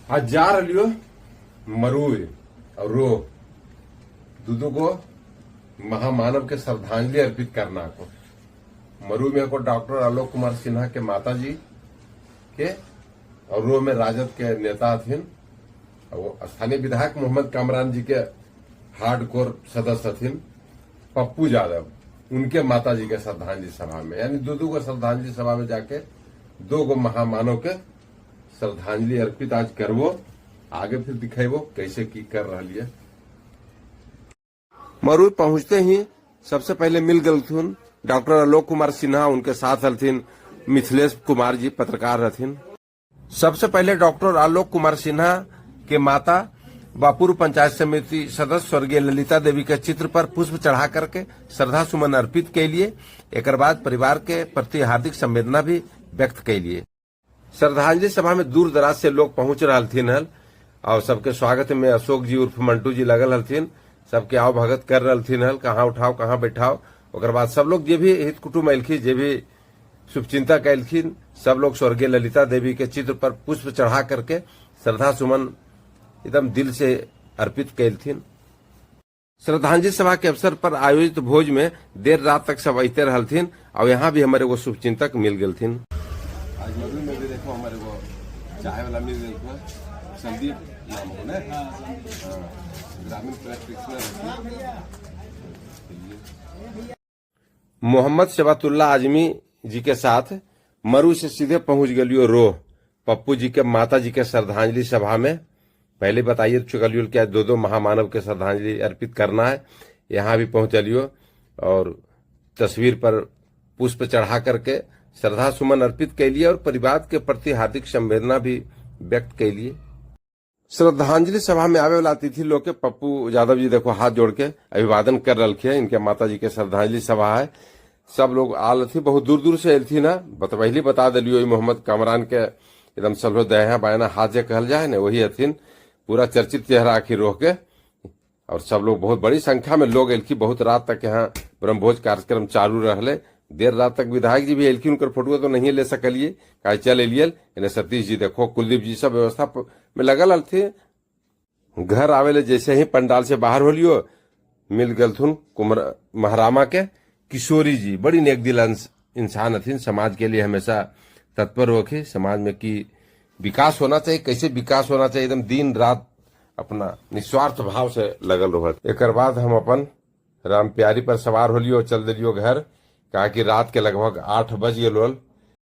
हजार लियो मरुए और रो दूधो को महामानव के श्रद्धांजलि अर्पित करना को मरु में को डॉक्टर आलोक कुमार सिन्हा के माता जी के और रो में राजद के नेता थे और स्थानीय विधायक मोहम्मद कामरान जी के हार्डकोर सदस्य थे पप्पू यादव उनके माता जी के श्रद्धांजलि सभा में यानी दो को श्रद्धांजलि सभा में जाके दो गो महामानव के श्रद्धांजलि अर्पित आज करवो आगे फिर दिखेबो कैसे की कर रही है। मरु पहुंचते ही सबसे पहले मिल गलथुन डॉक्टर आलोक कुमार सिन्हा उनके साथ हलथिन मिथिलेश कुमार जी पत्रकार रहथिन। सबसे पहले डॉक्टर आलोक कुमार सिन्हा के माता बापुर पंचायत समिति सदस्य स्वर्गीय ललिता देवी के चित्र पर पुष्प चढ़ा करके श्रद्धा सुमन अर्पित के लिए एक बाद परिवार के प्रति हार्दिक संवेदना भी व्यक्त के लिए श्रद्धांजलि सभा में दूर दराज से लोग पहुंच रहा हलथिन हल और सबके स्वागत में अशोक जी उर्फ मंटू जी लगल हलथिन सबके आओ भगत कर रहलथिन हल कहाँ उठाओ कहाँ बैठाओ। ओकर बाद सब लोग जे भी हित कुटुम्ब अयलखिन जे भी शुभचिंतक अयलखिन सब लोग स्वर्गीय ललिता देवी के चित्र पर पुष्प चढ़ा करके श्रद्धा सुमन एकदम दिल से अर्पित कैलथिन। श्रद्धांजलि सभा के अवसर पर आयोजित भोज में देर रात तक सब अते रहलथिन और यहाँ भी हमारे वो शुभचिंतक मिल गलथिन। आज मधु में भी देखो हमारे वो चाय वाला मिल गया संदीप नाम हो ना ग्रामीण मोहम्मद शबातुल्ला आजमी जी के साथ मरु से सीधे पहुंच गलियो रोह पप्पू जी के माता जी के श्रद्धांजलि सभा में। पहले बताइए चुकलियो क्या दो महामानव के श्रद्धांजलि अर्पित करना है यहाँ भी पहुंचलियो और तस्वीर पर पुष्प चढ़ा करके श्रद्धा सुमन अर्पित के लिए और परिवार के प्रति हार्दिक संवेदना भी व्यक्त के लिए। श्रद्धांजलि सभा में आवे वाला अतिथि लोग के पप्पू यादव जी देखो हाथ जोड़ के अभिवादन कर रखे इनके माता जी के श्रद्धांजलि सभा है। सब लोग आल थी बहुत दूर दूर से आयल थी ना पहले बता दिलियो मोहम्मद कामरान के एकदम सब दया बायना हाथ जे कहल जाए ना वही हथिन पूरा चर्चित चेहरा आखिर रोह के और सब लोग बहुत बड़ी संख्या में लोग एलखी बहुत रात तक यहाँ ब्रह्मभोज कार्यक्रम चालू रहले देर रात तक विधायक जी भी एलखी उनकर फोटो तो नहीं ले सकलिए का चल एलियल इन्हें सतीश जी देखो कुलदीप जी सब व्यवस्था में लगल थे। घर आवेले जैसे ही पंडाल से बाहर होलियो मिल गलथुन महरामा के किशोरी जी बड़ी नेक दिल इंसान थी समाज के लिए हमेशा तत्पर होके समाज में की विकास होना चाहिए कैसे विकास होना चाहिए एकदम दिन रात अपना निस्वार्थ भाव से लगल रह। एक बाद हम अपन राम प्यारी पर सवार होलियो चल दिलियो घर कहा कि रात के लगभग 8 बज गए